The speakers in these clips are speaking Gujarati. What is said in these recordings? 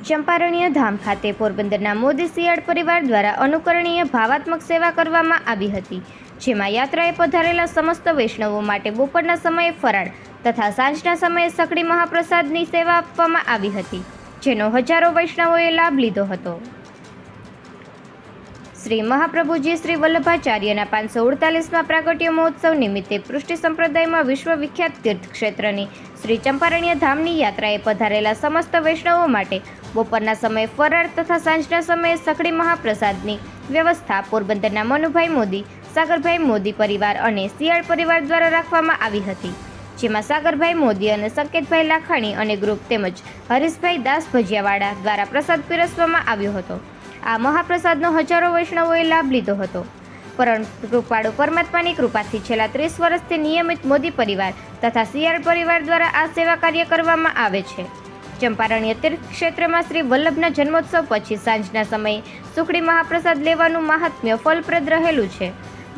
ચંપારણ્ય ધામ ખાતે પોરબંદરના મોદી શિયાળ પરિવાર દ્વારા અનુકરણીય ભાવાત્મક સેવા કરવામાં આવી હતી, જેમાં યાત્રાએ પધારેલા સમસ્ત વૈષ્ણવો માટે બપોરના સમયે ફરાળ તથા સાંજના સમયે સખડી મહાપ્રસાદની સેવા આપવામાં આવી હતી, જેનો હજારો વૈષ્ણવોએ લાભ લીધો હતો. શ્રી મહાપ્રભુજી શ્રી વલ્લભાચાર્યના 548મા પ્રાગટ્ય મહોત્સવ નિમિત્તે પૃષ્ટિ સંપ્રદાયમાં વિશ્વવિખ્યાત તીર્થક્ષેત્રની શ્રી ચંપારણ્ય ધામની યાત્રાએ પધારેલા સમસ્ત વૈષ્ણવો માટે બપોરના સમયે ફરાળ તથા સાંજના સમયે સખડી મહાપ્રસાદની વ્યવસ્થા પોરબંદરના મનુભાઈ મોદી, સાગરભાઈ મોદી પરિવાર અને શિયાળ પરિવાર દ્વારા રાખવામાં આવી હતી, જેમાં સાગરભાઈ મોદી અને સંકેતભાઈ લાખાણી અને ગ્રુપ તેમજ હરીશભાઈ દાસ ભજીયાવાળા દ્વારા પ્રસાદ પીરસવામાં આવ્યો હતો. આ મહાપ્રસાદનો હજારો વૈષ્ણવોએ લાભ લીધો હતો. પરંતુ કૃપાળુ પરમાત્માની કૃપાથી છેલ્લા 30 વર્ષથી નિયમિત મોદી પરિવાર તથા શિયાળ પરિવાર દ્વારા આ સેવા કાર્ય કરવામાં આવે છે. ચંપારણ્ય તીર્થક્ષેત્રમાં શ્રી વલ્લભના જન્મોત્સવ પછી સાંજના સમયે સુખડી મહાપ્રસાદ લેવાનું મહાત્મ્ય ફલપ્રદ રહેલું છે.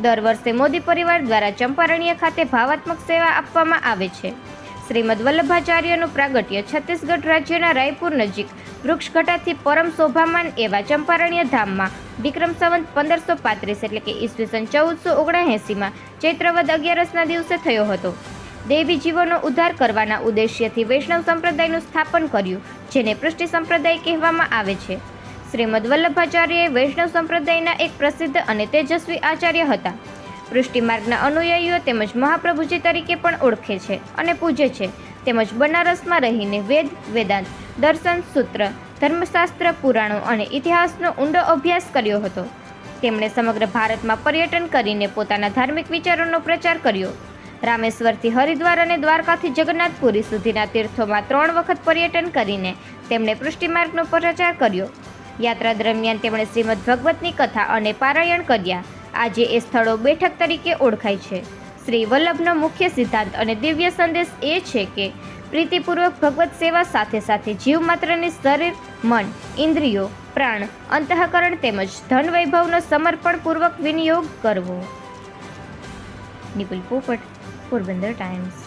દર વર્ષે મોદી પરિવાર દ્વારા ચંપારણ્ય ખાતે ભાવાત્મક સેવા આપવામાં આવે છે. શ્રીમદ વલ્લભાચાર્યનું પ્રાગટ્ય છત્તીસગઢ રાજ્યના રાયપુર નજીક વૃક્ષઘટાથી પરમ શોભામાન એવા ચંપારણ્ય ધામમાં વિક્રમ સંવત 1535 એટલે કે ઈસવીસન 1479માં ચૈત્રવદ 11ના દિવસે થયો હતો. દેવી જીવોનો ઉદ્ધાર કરવાના ઉદ્દેશ્યથી વૈષ્ણવ સંપ્રદાયનું સ્થાપન કર્યું, જેને પૃષ્ટિ સંપ્રદાય કહેવામાં આવે છે. શ્રીમદ વલ્લભાચાર્ય વૈષ્ણવ સંપ્રદાયના એક પ્રસિદ્ધ અને તેજસ્વી આચાર્ય હતા. પૃષ્ટિ માર્ગના અનુયાયીઓ તેમજ મહાપ્રભુજી તરીકે પણ ઓળખે છે અને પૂજે છે. તેમજ બનારસમાં રહીને વેદ, વેદાંત, દર્શન, સૂત્ર, ધર્મશાસ્ત્ર, પુરાણો અને ઇતિહાસનો ઊંડો અભ્યાસ કર્યો હતો. તેમણે સમગ્ર ભારતમાં પર્યટન કરીને પોતાના ધાર્મિક વિચારોનો પ્રચાર કર્યો. રામેશ્વરથી હરિદ્વાર અને દ્વારકાથી જગન્નાથપુરી સુધીના તીર્થોમાં 3 વખત પર્યટન કરીને તેમણે પૃષ્ટિ માર્ગનો પ્રચાર કર્યો. યાત્રા દરમિયાન તેમણે શ્રીમદ ભગવતની કથા અને પારાયણ કર્યા. આજે એ સ્થળો બેઠક તરીકે ઓળખાય છે. શ્રી વલ્લભનો મુખ્ય સિદ્ધાંત અને દિવ્ય સંદેશ એ છે કે પ્રીતિપૂર્વક ભગવત સેવા સાથે સાથે જીવ માત્રની શરીર, મન, ઇન્દ્રિયો, પ્રાણ, અંતઃકરણ તેમજ ધન વૈભવનો સમર્પણપૂર્વક વિનિયોગ કરવો. નિપુલ પોપટ, પોરબંદર ટાઈમ્સ.